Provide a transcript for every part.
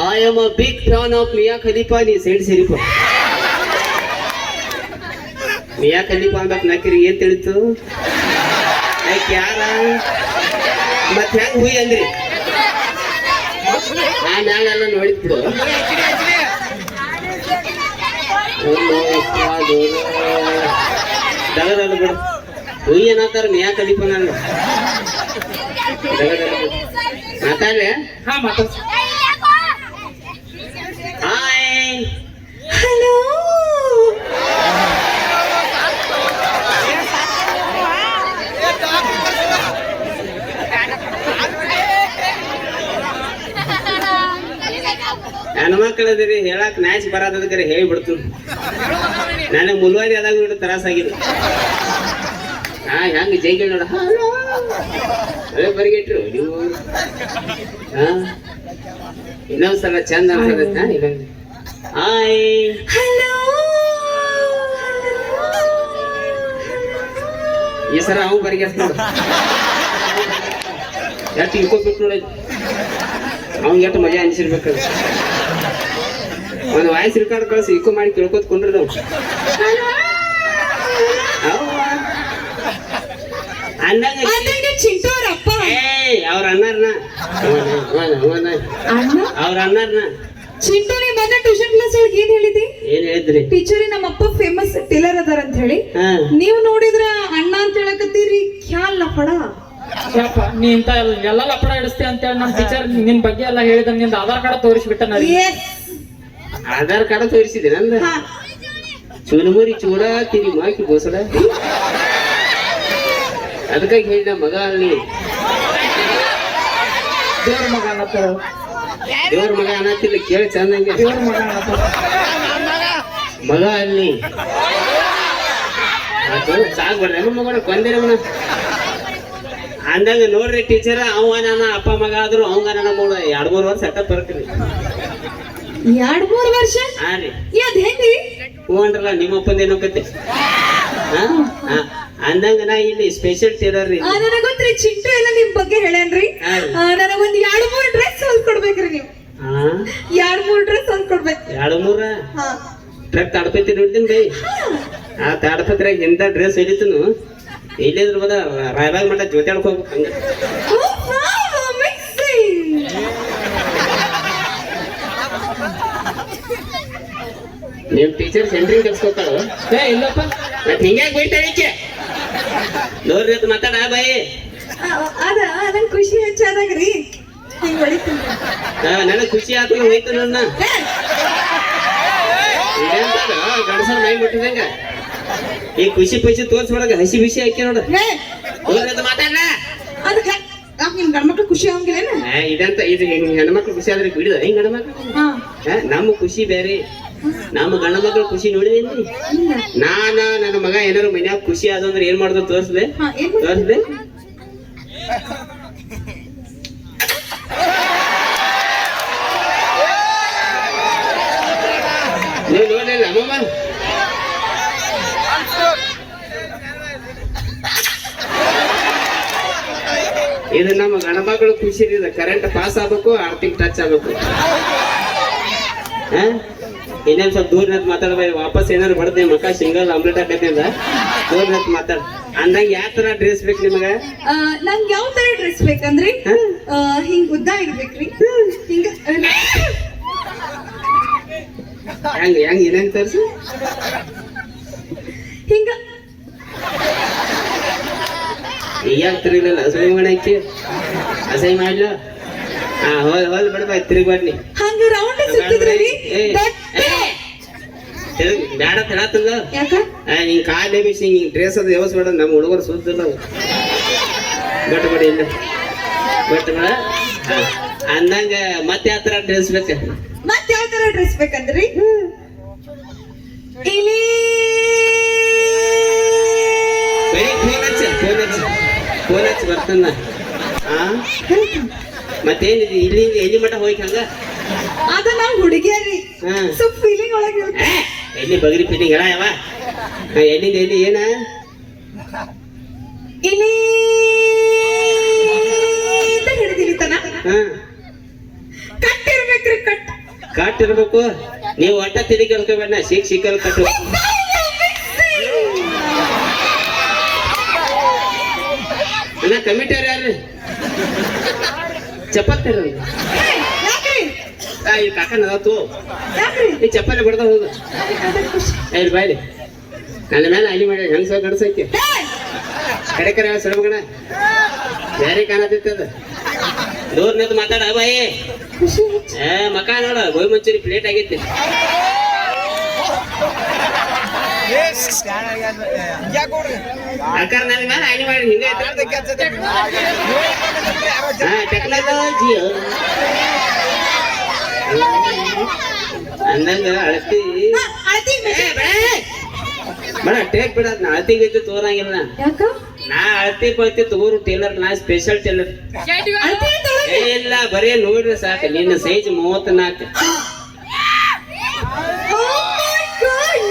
I am a big fan of Mia Khalifa. ನೀ ಸೈಡ್ ಸಿರಿಪ ಮಿಯಾ ಖಲೀಫಾ ಅಂದಕ್ ನಾಕಿರಿ ಏನ್ ತಿಳಿತು? ಯಾಕೆ ಯಾರ ಮತ್ ಹೆಂಗ್ ಹುಯ್ ಅಂದ್ರಿ? ನಾನೆಲ್ಲ ನೋಡಿದ್ದು ದಗದಲ್ಲ ಬಿಡು. ಹುಯ್ ಏನಂತಾರ ಮಿಯಾ ಖಲೀಫಾ ನಂದು ಮಾತಾಡ್ರೆ. ಹಾ ಮಾತಾಡ್ಸ. Hi hello. ಹೆಣ್ಮಕ್ಳದಿರಿ ಹೇಳಕ್ ನ್ಯಾಚ್ ಬರೋದಕ್ಕೆ ಹೇಳಿಬಿಡ್ತು. ನನಗೆ ಮುಲ್ವಾದಿ ಆದಾಗ ನೋಡಿ ತ್ರಾಸಾಗಿದೆ. ಹಾ ಹೆಂಗ ಜೈಗಳು ನೋಡ ಅದೇ ಬರಿಗೆಟ್ರು ನೀವು. ಹಾ ಇನ್ನೊಂದ್ಸಲ ಚಂದ ಅನ್ಸದ. Hi hello. ಈ ಸಲ ಅವ್ ಬರಿಗೆ ನೋಡು ಎಷ್ಟು ಇಳ್ಕೊಬಿಟ್ಟು ನೋಡಿ. ಅವ್ನಿಗೆ ಎಷ್ಟು ಮಜಾ ಅನಿಸಿರ್ಬೇಕು. ಒಂದು ವಾಯ್ಸ್ ರೆಕಾರ್ಡ್ ಕಳಿಸಿ ಇಕ್ಕೋ ಮಾಡಿ ಕೇಳ್ಕೊತ್ಕೊಂಡ್ರಿ ನಾವು. ಅದಂಗೆ ಚಿಂಟು ಅವ್ರ ಅಪ್ಪ. ಅವ್ರ ಅಣ್ಣಾರ್ನ ಅವ್ರ ಅಣ್ಣಾರ್ನ ಚಿಂಟು ನೀ ಬಂದ ಟ್ಯೂಷನ್ ಕ್ಲಾಸ್ ಒಳಗೆ ಏನ್ ಹೇಳಿದಿ? ಏನ್ ಹೇಳಿದ್ರಿ? ಟೀಚರ್ ನಮ್ಮ ಅಪ್ಪ ಫೇಮಸ್ ಟೇಲರ್ ಅದಾರ ಅಂತ ಹೇಳಿ. ನೀವು ನೋಡಿದ್ರ ಅಣ್ಣ ಅಂತ ಹೇಳಕತ್ತೀರಿ. ಖ್ಯಾಲ್ ಲಪಡ ಯಪ್ಪ ನೀ ಇಂತ ಎಲ್ಲ ಲಪಡ ಹಿಡಿಸ್ತಿ ಅಂತೇಳಿ ನಮ್ಮ ಟೀಚರ್ ನಿನ್ ಬಗ್ಗೆ ಎಲ್ಲ ಹೇಳಿದ. ನಿಂದ ಆಧಾರ್ ಕಾರ್ಡ್ ತೋರಿಸ್ಬಿಟ್ಟ ನನಗೆ. ಆಧಾರ್ ಕಾರ್ಡ್ ತೋರಿಸಿದೆ ನಂದ. ಚೂನಮುರಿ ಚೂಡ ತಿರಿ ಮಾಕಿ ಗೋಸಡ. ಅದಕ್ಕಾಗಿ ಹೇಳಿ ಮಗ ಅಲ್ಲಿ ದೇವ್ರ ಮಗ ಅನ್ನತ್ತಾರ. ದೇವ್ರ ಮಗ ಅನ್ನತ್ತಿಲ್ಲ ಕೇಳಿ ಚಂದಂಗೆ. ದೇವ್ರ ಮಗ ಅನ್ನತ್ತಾರ. ಮಗ ಅಲ್ಲಿ ಸಾಕ್ ಬರ್ರಿ ಮಗ ಕೊಂದಿರ ಅಂದಂಗ ನೋಡ್ರಿ ಟೀಚರ್. ಅವ ನನ್ನ ಅಪ್ಪ ಮಗ ಆದ್ರು ಅವಂಗ ನನ್ನ ಮೂಡ 2-3 ವರ್ಷ ಸೆಟಪ್ ಬರ್ತೀರಿ. 2-3 ವರ್ಷ? ಹಾ ರೀ. ಅದ್ ಹೆಂಗ್ರಿ? ಹೂ ಅಂದ್ರಲ್ಲ ನಿಮ್ಮಪ್ಪಂದ ಏನೋಕತ್ತೆ. ಅಂದಂಗ ನಾ ಇಲ್ಲಿ ಸ್ಪೆಷಲ್ ಟೇಲರ್ ರೀ. ನನಗ ಗೊತ್ತ್ರಿ ಚಿಂಟು ಎಲ್ಲ ನಿಮ್ ಬಗ್ಗೆ ಹೇಳ್ಯಾನ್ರಿ. ನನಗೊಂದ್ 2-3 ಡ್ರೆಸ್ ಹೊಲ್ದ್ ಕೊಡ್ಬೇಕ್ರಿ ನೀವು. 2-3 ಡ್ರೆಸ್ ಹೊಲ್ದ್ ಕೊಡ್ಬೇಕು. 2-3 ಟ್ರಕ್ ತಾಡ್ಪತಿ ನೋಡ್ತೀನಿ ಬೈ. ಆ ತಾಡ್ಪತ್ರಾಗ ಎಂತ ಡ್ರೆಸ್ ಹಿಡಿತನು ಇಲ್ಲಿದ್ರ ಬದ ರಾಯಬಾಗ ಮಠ ಜೊತೆಯಾಡಕ್ ಹೋಗ್ಬೇಕು. ಹಂಗ ನಿಮ್ ಟೀಚರ್ ಸೆಂಟ್ರಿಂಗ್ ಕೆಲ್ಸ್ಕೊತಾಳ. ಇಲ್ಲಪ್ಪ ಮತ್ ಹಿಂಗ್ಯಾಕ್ ಬೈತಾಳಿಕೆ? ನೋಡ್ರಿ ಅಂತ ಮಾತಾಡ ಬಾಯಿ. ಅದ ನಂಗ್ ಖುಷಿ ಹೆಚ್ಚಾದಾಗ್ರಿ ಹಿಂಗ್ ಹೊಡಿತೀನಿ. ನನಗ್ ಖುಷಿ ಆತು ಹೋಯ್ತು ನನ್ನ ಗಂಡಸರ ಮೈ ಮುಟ್ಟಿದಂಗ. ಈ ಖುಷಿ ಪುಷಿ ತೋರ್ಸ್ಬಿಡಗ ಹಸಿ ಬಿಸಿ ಹಾಕಿ ನೋಡ. ನೋಡ್ರಿ ಅಂತ ಮಾತಾಡ್ಲ. ಅದಕ್ಕೆ ನಿಮ್ ಗಂಡ್ಮಕ್ಳು ಖುಷಿ ಆಗಂಗಿಲ್ಲ. ಇದಂತ ಇದು ಹೆಣ್ಮಕ್ಳು ಖುಷಿ ಆದ್ರೆ ಬಿಡಿದ ಹಿಂಗ್ ಗಂಡ್ಮಕ್ಳು. ನಮ್ಮ ಖುಷಿ ಬೇರೆ. ನಮ್ಮ ಗಂಡ ಮಕ್ಳು ಖುಷಿ ನೋಡಿದೇನ್ರಿ? ನನ್ನ ಮಗ ಏನಾರು ಮನ್ಯಾಗ ಖುಷಿ ಆದಂದ್ರೆ ಏನ್ ಮಾಡ್ದ ತೋರ್ಸ್ದೆ. ನೀವು ನೋಡ್ಲಿಲ್ಲ ಅಮ್ಮಮ್ಮ? ಇದು ನಮ್ಮ ಗಂಡ ಮಕ್ಕಳು ಖುಷಿ ಇದೆ. ಕರೆಂಟ್ ಪಾಸ್ ಆಗ್ಬೇಕು, ಆರ್ಥಿಕ ಟಚ್ ಆಗ್ಬೇಕು. ಇನ್ನೇನ್ ಸ್ವಲ್ಪ ದೂರ ನಿಂತು ಮಾತಾಡ್ಬಾಯಿ. ವಾಪಸ್ ಏನಾರು ಬಡ್ದೆ ಮಕ್ಕ ಸಿಂಗಲ್ ಆಮ್ಲೆಟ್ ಹಾಕತ್ತೆ ಅಂದ ದೂರ ನಿಂತು ಮಾತಾಡ. ಅಂದಂಗ ಯಾವ ತರ ಡ್ರೆಸ್ ಬೇಕು ನಿಮಗ? ನಂಗೆ ಯಾವ ತರ ಡ್ರೆಸ್ ಬೇಕಂದ್ರಿ ಹಿಂಗ್ ಉದ್ದ ಇರ್ಬೇಕ್ರಿ. ಹಿಂಗ ಹೆಂಗ ಹೆಂಗ್ ಏನೇನ್ ತೋರ್ಸಿ ಹಿಂಗ ಈಗ ತಿರುಗಲಿಲ್ಲ ಅಸಹ್ಯ ಮಾಡಕ್ಕೆ ಅಸಹ್ಯ ಮಾಡ್ಲ. ಹೋಲ್ ಬಿಡ್ಬಾಯ್ ತಿರುಗ್ಬಾಡ್ನಿ ಹಂಗ ರೌಂಡ್ ಸುತ್ತಿದ್ರಿ. ಬ್ಯಾಡ ಹೇಳತ್ತಲ್ಲ. ಹಿಂಗ್ ಕಾಲೇ ಬಿಸಿ ಹಿಂಗ್ ಡ್ರೆಸ್ ಅದು ವ್ಯವಸ್ಥೆ ಬೇಡ. ನಮ್ಮ ಹುಡುಗರು ಸುದ್ದಿಲ್ಲ ಬಟ್ ಬಡಿ ಇಲ್ಲ ಬಟ್ ಬೇಡ ಅಂದಂಗ ಮತ್ತೆ ಯಾವ ತರ ಡ್ರೆಸ್ ಬೇಕ? ಮತ್ ಯಾವ ತರ ಡ್ರೆಸ್ ಬೇಕಂದ್ರಿ? ಇಲ್ಲಿ ಫೋನ್ ಹಚ್ಚಿ ಬರ್ತಾನ. ಮತ್ತೇನಿದೆ ಇಲ್ಲಿ ಎಲ್ಲಿ ಮಠ ಹೋಗಿ ಹಂಗ? ಅದ ನಾವ್ ಹುಡುಗಿಯರಿ ಸ್ವಲ್ಪ ಫೀಲಿಂಗ್ ಒಳಗೆ ಎಲ್ಲಿ ಬಗ್ರಿ ಫೀಲಿಂಗ್ ಹೇಳ ಯಾವ ಎಲ್ಲಿಂದ ಎಲ್ಲಿ ಏನ ಇಲ್ಲಿ ಹಿಡಿದಿಲಿತನ ಕಟ್ ಇರ್ಬೇಕ್ರಿ. ಕಟ್ ಕಟ್ ಇರ್ಬೇಕು ನೀವು ಒಟ್ಟ ತಿಳಿ ಕೇಳ್ಕೊಬೇಡ ಸಿಕ್ಕಲ್ ಕಟ್ಟು ಅಣ್ಣ ಕಮಿಟಿಯವ್ರ ಯಾರು ಚಪಾತಿ ಯಾಕ್ರಿ ಈ ಕಾಕನ ಅದಾತು ಯಾಕ್ರಿ ಈ ಚಪ್ಪಾಳೆ ಬಿಡ್ದ ಹೋಗು ಏ ಬಾಯ್ಲಿ ನನ್ನ ಮೇಲೆ ಅಲ್ಲಿ ಮಾಡಿ ಹೆಂಗ್ ಸಹ ಗಡ್ಸೈತಿ ಕಡೆ ಕರೆ ಸೊಡಮಗಣ ಬ್ಯಾರೆ ಕಾಣತೈತದ ದೂರ ನಿಂತು ಮಾತಾಡ ಬಾಯಿ ಖುಷಿ ಏ ಮಕ ನೋಡ ಗೋಯ್ ಮಂಚೂರಿ ಪ್ಲೇಟ್ ಆಗೈತಿ ಆಕಾರ ನನ್ನ ಮೇಲೆ ಅಲ್ಲಿ ಮಾಡಿ ಹಿಂಗೆ ಟೆಕ್ನಾಲಜಿ ಅಂದಂಗ ಅಳತಿ ಅಳತಿ ಬೇಡ ಟೇಕ್ ಬಿಡ ನಾ ಅಳತಿಗೈತಿ ತೋರಂಗಿಲ್ಲ ಯಾಕ ನಾ ಅಳತಿ ಪಳತಿ ತಗೋರು ಟೇಲರ್ ನಾ ಸ್ಪೆಷಲ್ ಟೇಲರ್ ಅಳತಿ ತಗೊಳ್ಳಿ ಇಲ್ಲ ಬರೀ ನೋಡ್ರಿ ಸಾಕು ನಿನ್ನ ಸೈಜ್ 34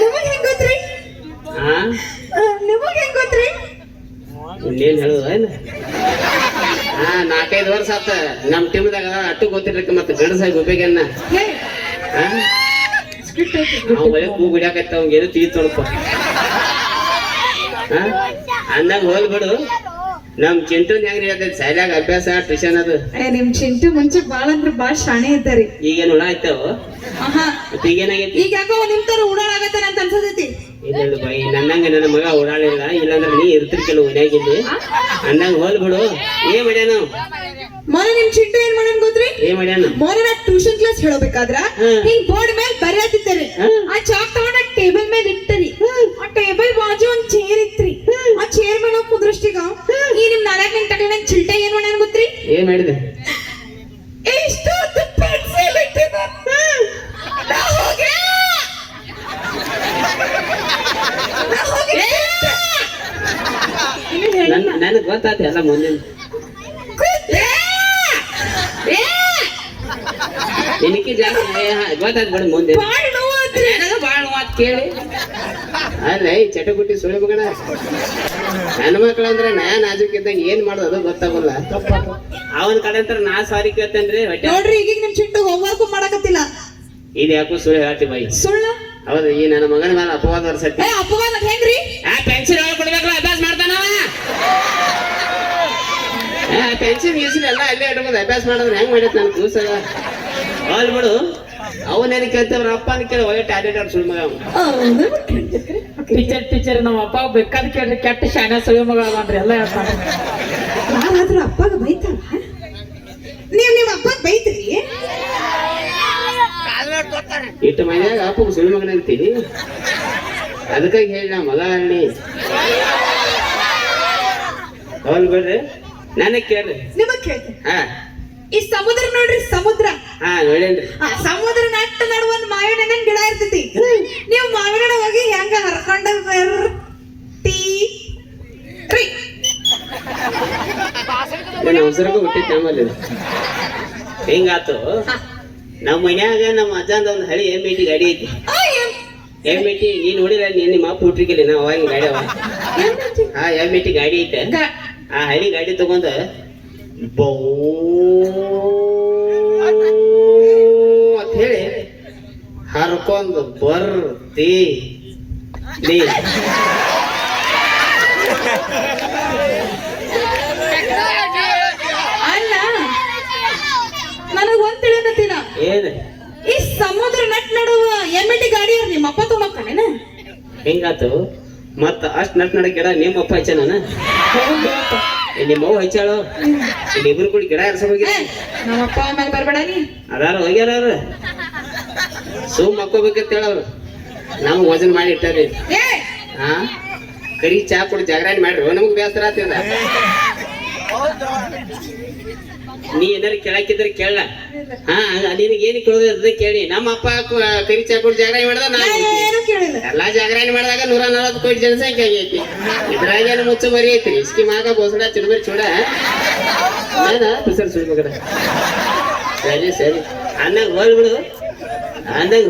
ನಿಮಗ್ ಹೆಂಗ್ ಗೊತ್ತ್ರಿ ಹಾ ನಿಮಗ್ ಹೆಂಗ್ ಗೊತ್ತ್ರಿ ಇನ್ನೇನ್ ಹೇಳುದ ಏನ ಹಾ 4-5 ವರ್ಷ ಆತ ನಮ್ ಟೀಮ್ದಾಗ ಅಟ್ಟು ಗೊತ್ತಿರ್ಲಿಕ್ಕೆ ಮತ್ತೆ ಗಡಸಾಗಿ ಉಪಯೋಗನ್ನ ಹೇ ನಾವು ಬರೀ ಕೂ ಗುಡಿಯಾಕತ್ತ ಅವಂಗೇನು ತಿಳಿತು ನೋಡಪ್ಪ ಅಂದಂಗ ಹೋಗ್ಬಿಡು ನಮ್ ಚಿಂಟುನ್ ಹೆಂಗ್ ಹೇಳ್ತೈತಿ ಶಾಲ್ಯಾಗ ಅಭ್ಯಾಸ ಟ್ಯೂಷನ್ ಅದು ನಿಮ್ ಚಿಂಟು ಮುಂಚೆ ಬಾಳ ಅಂದ್ರ ಬಾಳ ಶಾಣೆ ಇದ್ದಾರಿ ಈಗೇನು ಹುಳ ಆಯ್ತಾವ ಆಹಾ ಮತ್ತೆ ಈಗೇನಾಗೈತಿ ಈಗ ಯಾಕೋ ನಿಮ್ ತರ ಉಡಾಳಾಗತ್ತಾನ ಅಂತ ಅನ್ಸತೈತಿ ಇಲ್ಲ ಬೈ ನನ್ನಂಗ ನನ್ನ ಮಗ ಓಡಾಳಿಲ್ಲ ಇಲ್ಲಾಂದ್ರೆ ನೀ ಇರ್ತಿರ್ ಕೆಲವು ಮನ್ಯಾಗಿಲ್ಲಿ ಅಂದಂಗ ಹೋಗ್ಬಿಡು ಏನ್ ಮಾಡ್ಯಾನ ಮೊನ್ನೆ ನಿಮ್ ಚಿಂಟು ಏನ್ ಮಾಡ್ಯಾನ ಗೊತ್ತ್ರಿ ಏನ್ ಮಾಡ್ಯಾನ ಮೊನ್ನೆ ನಾ ಟ್ಯೂಷನ್ ಕ್ಲಾಸ್ ಹೇಳಬೇಕಾದ್ರ ಹಿಂಗ್ ಬೋರ್ಡ್ ಮೇಲೆ ಬರೆಯತ್ತಿದ್ದಾರೆ ಆ ಚಾಕ್ ತಗೊಂಡ ಟೇಬಲ್ ಮೇಲೆ ಇಟ್ಟರಿ ಆ ಟೇಬಲ್ ಬಾಜು ಒಂದ್ ಚೇರ್ ಇತ್ರಿ ಆ ಚೇರ್ ಮೇಲೆ ಹೋಗಿ ಕುದ್ರಷ್ಟಿಗ ಈ ನಿಮ್ 4 ನಿಂತ ತಗೊಂಡ ಚಿಲ್ಟೆ ಏನ್ ಮಾಡ್ಯಾನ ಗೊತ್ತ್ರಿ ಏನ್ ಮಾಡಿದೆ ಎಷ್ಟು ಪೆನ್ಸಿಲ್ ಇಟ್ಟಿದ ನನಗ್ ಗೊತ್ತಾತ ಎಲ್ಲ ಮುಂದಿನ ನಿನಕ್ಕೆ ಜಾಸ್ತಿ ಗೊತ್ತಾತ್ ಬಿಡು ಮುಂದೆ ನನಗ ಬಾಳ ಮಾತು ಕೇಳಿ ಅಲ್ಲ ಈ ಚಟಗುಟ್ಟಿ ಸುಳಿ ಮಗನ ನನ್ನ ಮಕ್ಳು ಅಂದ್ರೆ ನಾ ನಾಜುಕಿದ್ದಾಗ ಏನ್ ಮಾಡೋದು ಅದು ಗೊತ್ತಾಗಲ್ಲ ಅವನ ಕಡೆ ಅಂತ ನಾ ಸಾರಿ ಕೇಳ್ತೇನ್ರಿ ಹೊಟ್ಟೆ ನೋಡ್ರಿ ಈಗ ನಿಮ್ ಚಿಂಟು ಹೋಮ್ವರ್ಕ್ ಮಾಡಕತ್ತಿಲ್ಲ ಇದು ಯಾಕೋ ಸುಳ್ಳು ಹೇಳ್ತಿ ಬಾಯಿ ಸುಳ್ಳ ಹೌದು ಈ ನನ್ನ ಮಗನ ಮೇಲೆ ಅಪವಾದ ವರ್ಷತಿ ಅಪವಾದ ಹೆಂಗ್ರಿ ಪೆನ್ಸಿಲ್ ಕೊಡ್ಬೇಕಲ್ಲ ಅಭ್ಯಾಸ ಮಾಡ್ತಾನವ ಪೆನ್ಸಿಲ್ ಗೀಸಿಲ್ ಎಲ್ಲ ಅಲ್ಲೇ ಇಟ್ಕೊಂಡು ಅಭ್ಯಾಸ ಮಾಡಿದ್ರೆ ಹೆಂಗ್ ಮಾಡೈತೆ ನನ್ ಕೂಸ ಹೋಲ್ ಬಿಡು ಅವನೇನು ಕೇಳ್ತೇವ್ರ ಅಪ್ಪನ ಕೇಳಿ ಒಳ್ಳೆ ಟ್ಯಾಲೆಂಟ್ ಅವ್ರು ಸುಳ್ಳು ಮಗ ಟೀಚರ್ ನಮ್ಮ ಅಪ್ಪ ಬೇಕಾದ ಕೇಳ್ರಿ ಕೆಟ್ಟ ಶಾಣೆ ಸುಳಿ ಮಗ ಅದಾನ್ರಿ ಎಲ್ಲ ಹೇಳ್ತಾನೆ ಯಾರಾದ್ರೂ ಅಪ್ಪಗ ಬೈತಾರ ನೀವ್ ನಿಮ್ ಅಪ್ಪಗ್ ಬೈತ್ರಿ ಇಟ್ಟು ಮನ್ಯಾಗ ಅಪ್ಪಗೆ ಸುಳ್ಳು ಮಗನ ಅಂತೀನಿ ಅದಕ್ಕಾಗಿ ಹೇಳಿ ನಾ ಮಗ ಅಣ್ಣಿ ಹೋಲ್ ಬಿಡ್ರಿ ನನಗ್ ಕೇಳ್ರಿ ನಿಮಗ್ ಕೇಳ್ತೀನಿ ಹಾ ಈ ಸಮುದ್ರ ನೋಡ್ರಿ ಸಮುದ್ರ ಹಾ ನೋಡೇನ್ರಿ ಸಮುದ್ರ ನಟ್ಟ ನಡುವ ಒಂದ್ ಮಾವಿನ ಹಣ್ಣಿನ ಗಿಡ ಇರ್ತೈತಿ ನೀವು ಮಾವಿನ ಹಣ್ಣ ಹೋಗಿ ಹೆಂಗ ಹರ್ಕೊಂಡ ನನ್ನ ಅವಸರಕ್ಕೂ ಹುಟ್ಟಿತ್ತು ನಮ್ಮಲ್ಲಿ ಹೆಂಗಾತು ನಮ್ಮ ಮನ್ಯಾಗ ನಮ್ಮ ಅಜ್ಜಂದ ಒಂದು ಹಳಿ ಎಮ್ಮಿ ಗಾಡಿ ಐತಿ ಎಮ್ಮಿ ನೀನ್ ನೋಡಿಲ್ಲ ನೀನ್ ನಿಮ್ಮ ಅಪ್ಪ ಹುಟ್ರಿಕಿಲ್ಲ ನಾವು ಅವಾಗ ಗಾಡಿ ಅವ ಹಾ ಎಮ್ಮಿ ಗಾಡಿ ಐತೆ ಆ ಹಳಿ ಗಾಡಿ ತಗೊಂಡ ಬೌ ಅಂತ ಹೇಳಿ ಹರ್ಕೊಂಡ್ ಬರ್ತಿ ನೀ ಅಲ್ಲ ನನಗ್ ಒಂದ್ ತಿಳಿಯಕತ್ತಿಲ್ಲ ಏನ್ ಈ ಸಮುದ್ರ ನಟ್ ನಡುವ ಎಮ್ಮೆಟಿ ಗಾಡಿ ನಿಮ್ಮ ಅಪ್ಪ ತುಂಬಕ್ಕನೇನ ಹೆಂಗಾತು ಮತ್ತ ಅಷ್ಟ್ ನಟ್ ನಡ ಗಿಡ ನಿಮ್ಮ ಅಪ್ಪ ಹಚ್ಚನ ನಿಮ್ಮ ಅವ್ವ ಹಚ್ಚಾಳು ಇಲ್ಲಿ ಇಬ್ರು ಕೂಡಿ ಗಿಡ ಹರ್ಸ ಹೋಗಿ ನಮ್ಮ ಅಪ್ಪ ಮೇಲೆ ಬರ್ಬೇಡ ನೀ ಅದಾರ ಹೋಗ್ಯಾರ ಅವ್ರ ಸುಮ್ ಮಕ್ಕೋಬೇಕಂತ ಹೇಳವ್ರು ನಮಗ್ ವಜನ್ ಮಾಡಿ ಇಟ್ಟಾರಿ ಹಾ ಕರಿ ಚಾ ಕೊಡಿ ಜಾಗರಣೆ ಮಾಡ್ರಿ ನಮಗ್ ಬೇಸರ ಆಗ್ತದ ನೀ ಏನಾರು ಕೇಳಕ್ಕಿದ್ರೆ ಕೇಳ ಹಾ ನಿನಗೆ ಏನು ಕೇಳೋದು ಅದ ಕೇಳಿ ನಮ್ಮ ಅಪ್ಪ ಕರಿ ಚಾ ಕೊಡಿ ಜಾಗರಣೆ ಮಾಡ್ದ ನಾನು ಏನು ಕೇಳಿಲ್ಲ ಎಲ್ಲಾ ಜಾಗರಣೆ ಮಾಡಿದಾಗ 140 ಕೋಟಿ ಜನಸಂಖ್ಯೆ ಆಗೈತಿ ಇದ್ರಾಗೇನು ಮುಚ್ಚು ಮರಿ ಐತಿ ಇಸ್ಕಿ ಮಾಗ ಬೋಸಡ ಚಿಡಬರಿ ಚೂಡ ಸರ್ ಸುಳಿ ಮಗಡ ಸರಿ ಸರಿ ಅಂದಾಗ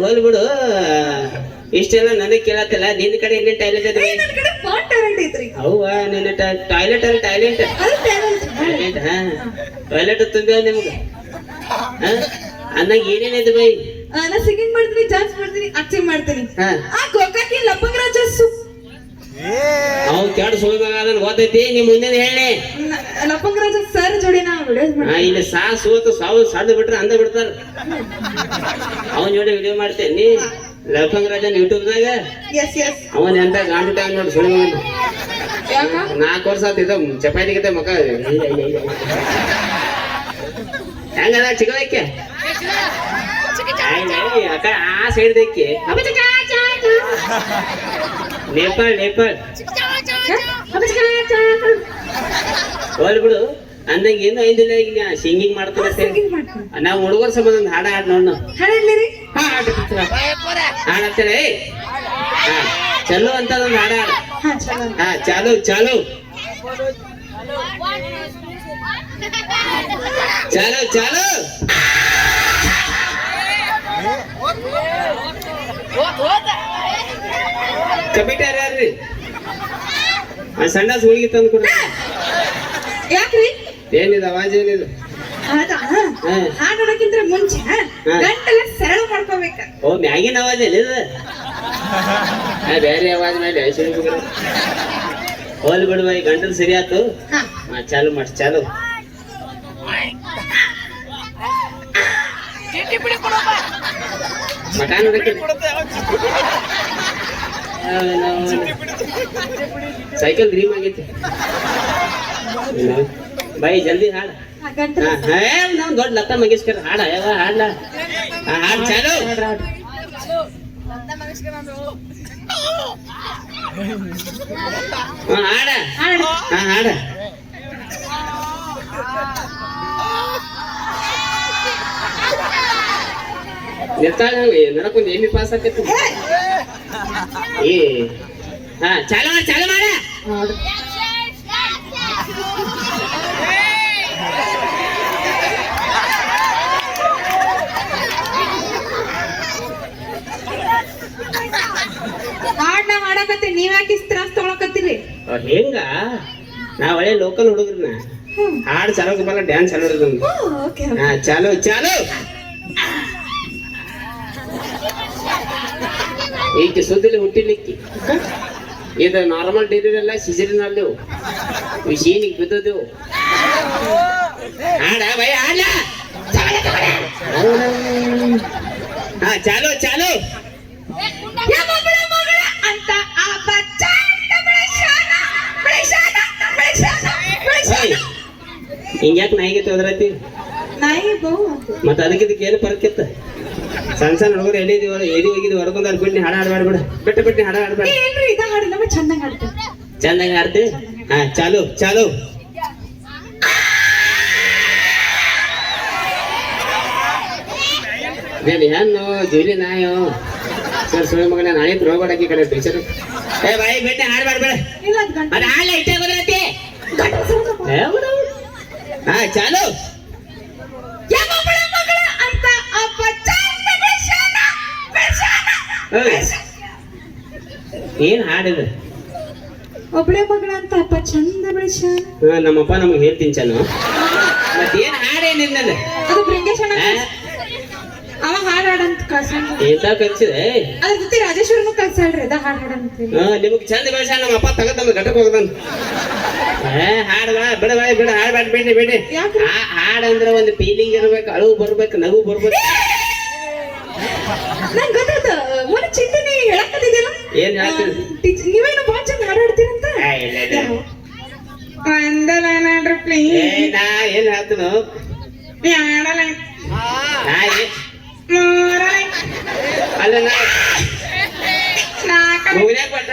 ಹೋಲ್ಬಿಡು ಇಷ್ಟೆಲ್ಲ ನನಗ್ ಕೇಳತ್ತಿಲ್ಲ ನಿನ್ನ ಕಡೆ ಎಲ್ಲಿ ಟಾಯ್ಲೆಟ್ ಅದ ಹೌವಾ ನಿನ್ನ ಟಾಯ್ಲೆಟ್ ಅಲ್ಲಿ ಟಾಯ್ಲೆಟ್ ಹಾ ಟಾಯ್ಲೆಟ್ ತುಂಬ್ಯಾವ ನಿಮ್ಗ ಅಂದಾಗ ಏನೇನೈತೆ ಬೈ ನಾ ಸಿಂಗಿಂಗ್ ಮಾಡ್ತೀನಿ, ಡಾನ್ಸ್ ಮಾಡ್ತೀನಿ, ಆಕ್ಟಿಂಗ್ ಮಾಡ್ತೀನಿ. ಹಾ. ಆ ಗೋಕಾಕಿ ಲಪಂಗ್ ರಾಜ ಅವ್ ಕೆಡ್ ಸುಳ್ಳು ಮಗ ಅದನ್ನ ಗೊತ್ತೈತಿ. ನಿಮ್ ಮುಂದೆ ಹೇಳಿ ಲಪಂಗ್ ರಾಜ ಸರ್ ಜೋಡಿ ನಾ ವಿಡಿಯೋಸ್ ಮಾಡ್ತೀನಿ. ಇಲ್ಲಿ ಸೋತು ಸಾವು ಸಣ್ಣ ಬಿಟ್ರೆ ಅಂದ ಬಿಡ್ತಾರ. ಅವನ್ ಜೋಡಿ ವಿಡಿಯೋ ಮಾಡ್ತೇನೆ ನೀ ಲಫಂಗ್ ರಾಜನ್ ಯೂಟ್ಯೂಬ್ದಾಗ. Yes yes. ಅವನ್ ಎಂತ ಗಾಂಡು ಟೈಮ್ ನೋಡಿ ಸುಳ್ಳು ಮಗ. ಯಾಕ 4 ವರ್ಷ ಆತಿದ್ದ ಚಪಾತಿ ಗತೆ ಮಕ ಹೆಂಗದ ಚಿಕ್ಕದಕ್ಕೆ ಅಕ್ಕ ಆ ಸೈಡ್ ದಕ್ಕೆ ನೇಪಾಳ್ ಹೋಲ್ ಬಿಡು ಅಂದಂಗ ಏನು ಐದಿಲ್ಲ. ಈಗ ಸಿಂಗಿಂಗ್ ಮಾಡ್ತಾರೆ ಸಿಂಗಿಂಗ್ ಮಾಡ್ತೀನಿ. ನಾವು ಹುಡುಗರ ಸಂಬಂಧ ಒಂದು ಹಾಡ ಹಾಡ್ ನೋಡ್ ಹಾಡಲಿ ಹಾಡತ್ತೇನೆ. ಹಾ ಚಲೋ ಅಂತ ಒಂದು ಹಾಡ ಹಾಡ. ಹಾ ಚಲೋ. ಹಾ ಚಾಲು ಚಾಲು ಚಾಲು ಚಾಲು. ಕಮಿಟಿ ಯಾರ್ರಿ ಸಂಡಾಸ್ ಹುಡುಗಿ ತಂದು ಕೊಡ್ರಿ. ಯಾಕ್ರಿ ಏನಿದೆ ಅವಾಜ್ ಏನಿದೆ? ಹೌದಾ? ಹಾಡೋದಕ್ಕಿಂತ ಮುಂಚೆ ಗಂಟೆಲ್ಲ ಸರಳ ಮಾಡ್ಕೋಬೇಕ. ಓ ಮ್ಯಾಗಿನ ಅವಾಜ್ ಎಲ್ಲಿದೆ? ಬೇರೆ ಅವಾಜ್ ಮೇಲೆ ಹೋಲ್ ಬಿಡುವ. ಈ ಗಂಟಲು ಸರಿ ಆತು. ಚಾಲು ಮಾಡಿ ಚಾಲು. ಮಟಾನ್ ಸೈಕಲ್ ಡ್ರೀಮ್ ಆಗೈತಿ. ಬೈ ಜಲ್ದಿ ಹಾಡ. ನಾವ್ ದೊಡ್ಡ ಲತಾ ಮಂಗೇಶ್ಕರ್ ಹಾಡ ಯಾವ ಹಾಡ್ಲ ಹಾಡ್ ಚಾಲು. ಹಾಡ ಹಾಡ. ನಿರ್ತಾಳ ನಡಕೊಂಡ್ ಎಮ್ಮಿ ಪಾಸ್ ಆಕೈತಿ. ಏ ಹಾ ಚಾಲು ಮಾಡ ಚಾಲು ಮಾಡ. ಹಾಡ್ ನಾ ಮಾಡಕತ್ತಿ, ನೀವ್ ಯಾಕೆ ಇಷ್ಟ ತ್ರಾಸ್ ತಗೊಳಕತ್ತೀರಿ? ಹೆಂಗ ನಾವ್ ಒಳ್ಳೆ ಲೋಕಲ್ ಹುಡುಗ್ರನ್ನ ಹಾಡ್ ಚಾಲೋ ಬಲ್ಲ ಡ್ಯಾನ್ಸ್ ಆಡೋದು. ಹಾ ಚಾಲು ಚಾಲು. ಈಕೆ ಸುದ್ದಿಲಿ ಹುಟ್ಟಿಲಿಕ್ಕಿ ಇದು ನಾರ್ಮಲ್ ಡೆಲಿವರಿ ಅಲ್ಲ, ಸಿಜರಿನ್ ಅಲ್ಲವು ವಿಷೀನಿಗೆ ಬಿದ್ದದೆವು. ಹಾಡ ಭಯ ಹಾಡ. ಹಾ ಚಾಲು ಚಾಲು. ಅಂತ ಹಿಂಗ್ಯಾಕ ನಾಯಿಗೆ ತೊದ್ರತಿ ನಾಯಿ ಮತ್ತ ಅದಕ್ಕಿದಕ್ಕೆ ಏನು ಪರಕಿತ್ತ? ಸಣ್ಣ ಸಣ್ಣ ಹುಡುಗರು ಎಲ್ಲಿ ಹೋಗಿದ್ದು ಹೊರಕೊಂಡ್ ಬಿಟ್ಟು ಹಾಡ ಹಾಡ್ಬೇಡ. ಬಿಟ್ಟು ಹಾಡ ಹಾಡ್ಬೇಡ. ಏನ್ರಿ ಇದ ಹಾಡಿಲ್ಲ ಚಂದಂಗ ಹಾಡ್ತೇವೆ. ಚಂದಂಗ ಹಾಡ್ತಿ. ಹಾ ಚಾಲು ಚಾಲು. ಹೆಣ್ಣು ಜೂಲಿ ನಾಯೋ ಸರ್ ಸುಳ್ಳು ಮಗನ ನಾಳೆ ಹೋಗ್ಬೇಡಾಕಿ ಕಡೆ ಟೀಚರ್. ಏ ಬಾಯಿ ಬಿಟ್ಟು ಹಾಡ್ಬೇಡ. ಇಲ್ಲ ಅದ್ ಗಂಟೆ. ಅದು ಹಾಳ ಇಟ್ಟೆ ಗೊತ್ತೈತಿ. ಹಾ ಚಾಲು. ಅಂತ ಏನ್ ಹಾಡಿದ? ಒಬ್ಳೆ ಮಗಳ ಅಂತ ಅಪ್ಪ ಚಂದ ಬೆಳೆಸ್ಯಾನ. ನಮ್ಮಪ್ಪ ನಮ್ಗೆ ಹೇಳ್ತೀನಿ ಚಾನು. ಮತ್ತೇನ್ ಹಾಡೇನಿಲ್ಲ ಅದು ಬೃಂಗೇಶಣ್ಣ ಅವ ಹಾಡ್ ಹಾಡಂತ ಕಳ್ಸಂಗ. ಎಂತ ಕಲ್ಸಿದೆ? ಅದ್ರ ಜೊತೆ ರಾಜೇಶ್ವರನು ಕಳ್ಸಾಳ್ರಿ ಅದ ಹಾಡ್ ಹಾಡಂತ. ನಿಮಗ್ ಚಂದ ಬೆಳೆಸ ನಮ್ಮಪ್ಪ ತಗದ್ ನಮ್ಗೆ ಘಟಕ್ ಹೋಗದನ್. ಹಾಡ್ಬಾ ಬಿಡ ಬಾಯ್ ಬಿಡ ಹಾಡ್ಬಾಡ್ ಬಿಡಿ ಬಿಡಿ. ಹಾಡಂದ್ರ ಒಂದು ಫೀಲಿಂಗ್ ಇರ್ಬೇಕು, ಅಳು ಬರ್ಬೇಕು, ನಗು ಬರ್ಬೇಕು. ನಂಗೆ ಗೊತ್ತಾಯ್ತು ಒಂದು ಚಿಂತನೆ ಹೇಳಕತ್ತಿದ್ದಿಲ್ಲ. ಏನ್ ಹೇಳ್ತೀರಿ? ನೀವೇನು ಬಾಳ ಚಂದ ಹಾಡಾಡ್ತೀರಂತ. ಒಂದಲ್ಲ ಪ್ಲೀಸ್. ನಾ ಏನ್ ಹೇಳ್ತೀನೋ ಹಾಡಲ್ಲ ಅಲ್ಲ ಮುಗಿನ್ಯಾಗ ಪಟ್ಟ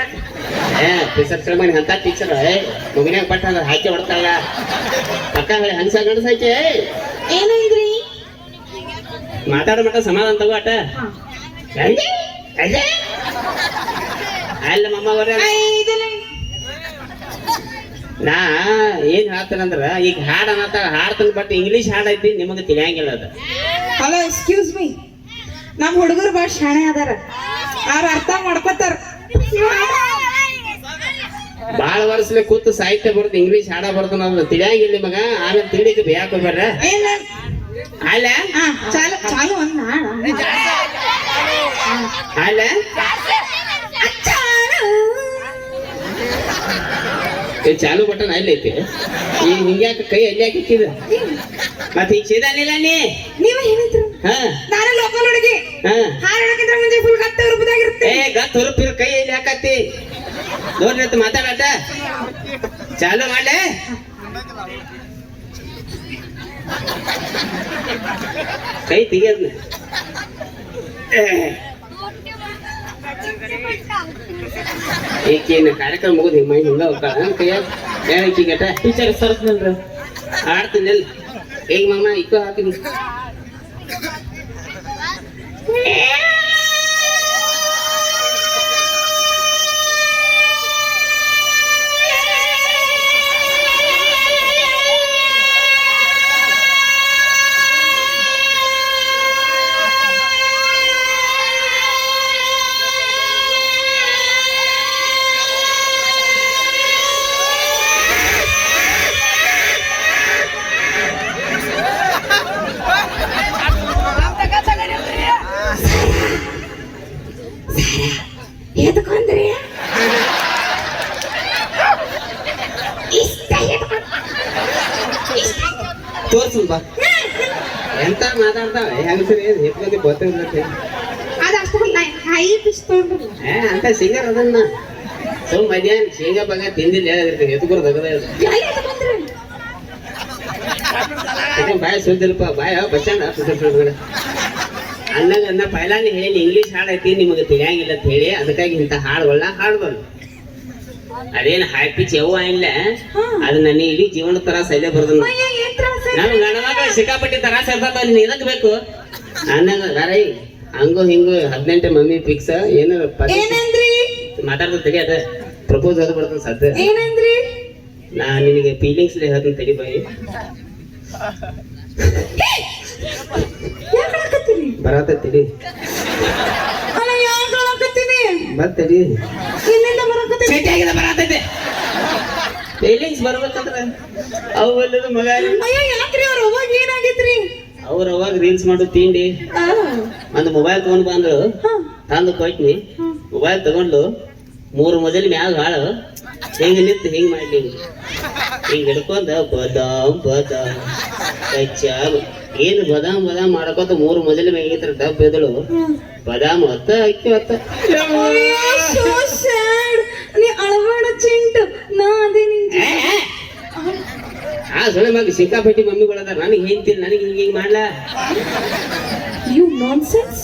ಟೀಚರ್ ಮನೆ ಅಂತ ಟೀಚರ್ ಮುಗಿನ್ಯಾಗ ಪಟ್ಟ ಅಂದ್ರೆ ಹಾಕಿ ಹೊಡ್ತಾಳ ಅಕ್ಕ ಹೇಳಿ ಹಂಸ ಗಂಡಸ ಹಾಕಿ ಏನಂದ್ರಿ? ಮಾತಾಡೋ ಮಟ್ಟ ಸಮಾಧಾನ ತಗೋ ಆಟ. ಅಲ್ಲ ಮಮ್ಮ ಅವ್ರ ನಾ ಏನ್ ಹೇಳ್ತಾನಂದ್ರ ಈಗ ಹಾಡ್ ಅನ್ನತ್ತಾಗ ಹಾಡ್ತಾನ ಬಟ್ ಇಂಗ್ಲೀಷ್ ಹಾಡ್ ಐತಿ ನಿಮಗೆ ತಿಳಿಯಂಗಿಲ್ಲ ಅದ. ಹಲೋ ಎಕ್ಸ್ಕ್ಯೂಸ್ ಮೀ, ನಮ್ ಹುಡುಗರು ಬಾಳ ಶಾಣೆ ಅದಾರ, ಅವ್ರ ಅರ್ಥ ಮಾಡ್ಕೋತಾರ. ಬಾಳ ವರ್ಷಲೆ ಕೂತು ಸಾಹಿತ್ಯ ಬರುತ್ತೆ, ಇಂಗ್ಲೀಷ್ ಹಾಡ ಬರ್ತಾನ ತಿಳಿಯಂಗಿಲ್ಲ ನಿಮಗ. ಆಮೇಲೆ ತಿಳಿಲಿಕ್ಕೆ ಬೇಯಾಕ ಬರ್ರ ಏನ ಅಲ್ಲ ಚಾಲು ಚಾಲು ಅಂದ ಹಾಲ ಚಾಲು ಬಟನ್ ಅಲ್ಲಿ ಐತಿ ಈಗ ಹಿಂಗ್ಯಾಕ ಕೈ ಅಲ್ಲಿ ಹಾಕಿಕ್ಕಿದ ಮತ್ತೆ ಈಗ ಸೀದಾನಿಲ್ಲ ನೀ ನೀವ ಹೇಳಿದ್ರು ಹಾ ನಾನು ಲೋಕಲ್ ಹುಡುಗಿ ಹಾ ಹಾಡೋದಕ್ಕಿಂತ ಮುಂಚೆ ಫುಲ್ ಗತ್ತ ರೂಪದಾಗಿರುತ್ತೆ ಏ ಗತ್ ಹುರುಪಿರ ಕೈ ಎಲ್ಲಿ ಹಾಕತ್ತಿ ನೋಡ್ರಿ ಅಂತ ಮಾತಾಡಟ ಚಾಲು ಮಾಡ್ಲೆ ಕೈ ತೆಗಿಯೋದ್ನ ಈಕೇನ ಕಾರ್ಯಕ್ರಮ ಮುಗಿದು ಹಿಂಗ ಹಿಂಗ ಹೋಗ್ತಾಳ ಕೈಯಾಗ ಹೇಳಕ್ಕೀಗಟ ಟೀಚರ್ ಸರ್ಸ್ನಲ್ರಿ ಆಡ್ತೀನಿ ಈಗ ಮಾಮ ಇಕ್ಕೋ ಹಾಕಿನಿ ಎದ್ಕೊಂಡ್ರಿ ತೋರ್ಸು ಬಾ ಎಂತ ಮಾತಾಡ್ತಾವ ಹೆಂಗಸರಿ ಹೆಪ್ಕೊಂಡಿ ಗೊತ್ತಿರ್ತೈತಿ ಅದಷ್ಟಲ್ಲ ಹೈ ಪಿಸ್ತೊಂಡ್ರಿ ಅಂತ ಸಿಂಗರ್ ಅದನ್ನ ಸುಮ್ ಮಧ್ಯಾಹ್ನ ಶೇಂಗಾ ಬಗ ತಿಂದಿಲ್ಲ ಎತ್ಕೊರ್ ತಗದ ಬಾಯ್ ಸುದ್ದಿಲ್ಪ ಬಾಯ ಬಚ್ಚಂಡ ಅಂದಾಗ ಅಂದ ಪೈಲಾನೆ ಹೇಳಿ ಇಂಗ್ಲೀಷ್ ಹಾಡ್ ಐತಿ ನಿಮಗೆ ತಿಳಿಯಂಗಿಲ್ಲ ಅಂತ ಹೇಳಿ ಅದಕ್ಕಾಗಿ ಇಂಥ ಹಾಡುಗಳನ್ನ ಹಾಡ್ಬಾರ್ದು ಅದೇನು ಹೈ ಪಿಚ್ ಯವ್ವ ಇಲ್ಲ ಅದು ನನ್ನ ಇಡೀ ಜೀವನ ತರ ಶೈಲೆ ಬರ್ದ ನಾನು ಗಣವಾಗ ಸಿಕ್ಕಾಪಟ್ಟಿ ತರಾಸ ಇರ್ತದ ನೀನ್ ಇದಕ್ ಬೇಕು ಅಂದಾಗ ರೈ ಹಂಗು ಹಿಂಗು 18 ಮಮ್ಮಿ ಫಿಕ್ಸ್ ಏನು ಏನಂದ್ರಿ ಮಾತಾಡ್ದ ತಡಿ ಅದ ಪ್ರಪೋಸ್ ಅದು ಬರ್ತದ ಸದ್ಯ ಏನಂದ್ರಿ ನಾ ನಿನಗೆ ಫೀಲಿಂಗ್ಸ್ ಹೇಳ್ತೀನಿ ತಡಿ ಬಾಯಿ ಯಾಕೆ ಹಾಕತ್ತೀರಿ ಬರತ್ತ ತಡಿ ಅಲ್ಲ ಯಾಕೆ ಹಾಕತ್ತೀನಿ ಬರ್ತಡಿ ಎಲ್ಲಿಂದ ಬರಕತ್ತೀನಿ ಚೀಟಿಯಾಗಿದ ಬರತೈತೆ ಫೀಲಿಂಗ್ಸ್ ಬರ್ಬೇಕಂದ್ರ ಅವು ಎಲ್ಲದ ಮಗ ಅಯ್ಯ ಯಾಕ್ರಿ ಅವ್ರ ಅವಾಗ ಏನಾಗಿತ್ರಿ ಅವ್ರ ಅವಾಗ ರೀಲ್ಸ್ ಮಾಡೋ ತಿಂಡಿ ಒಂದು ಮೊಬೈಲ್ ತಗೊಂಡ್ ಬಂದ್ರು ತಂದು ಕೊಟ್ನಿ ಮೊಬೈಲ್ ತಗೊಂಡು 3 ಮೊದಲು ಮ್ಯಾಗ ಹಾಳು ಹಿಂಗ ನಿಂತು ಹಿಂಗ್ ಮಾಡ್ಲಿ ಹಿಂಗ್ ಹಿಡ್ಕೊಂಡ ಬದಾಮ್ ಬದಾಮ್ ಕಚ್ಚಾಗ ಏನು ಬದಾಮ್ ಮಾಡ್ಕೋತ 3 ಮೊದಲು ಮ್ಯಾಗಿತ್ರ ಡಬ್ ಎದಳು ಬದಾಮ್ ಹೊತ್ತ ಅಕ್ಕಿ ಹೊತ್ತ ನೀ ಅಳವಾಡ ಚಿಂಟು ನಾ ಅದೇ ಆ ಸೊಳ್ಳೆ ಮಗ ಸಿಕ್ಕಾಪಟ್ಟಿ ಮಮ್ಮಿಗಳದ ನನಗೆ ಹೇಳ್ತೀನಿ ನನಗೆ ಹಿಂಗ ಮಾಡ್ಲಾ ಯು ನಾನ್ಸೆನ್ಸ್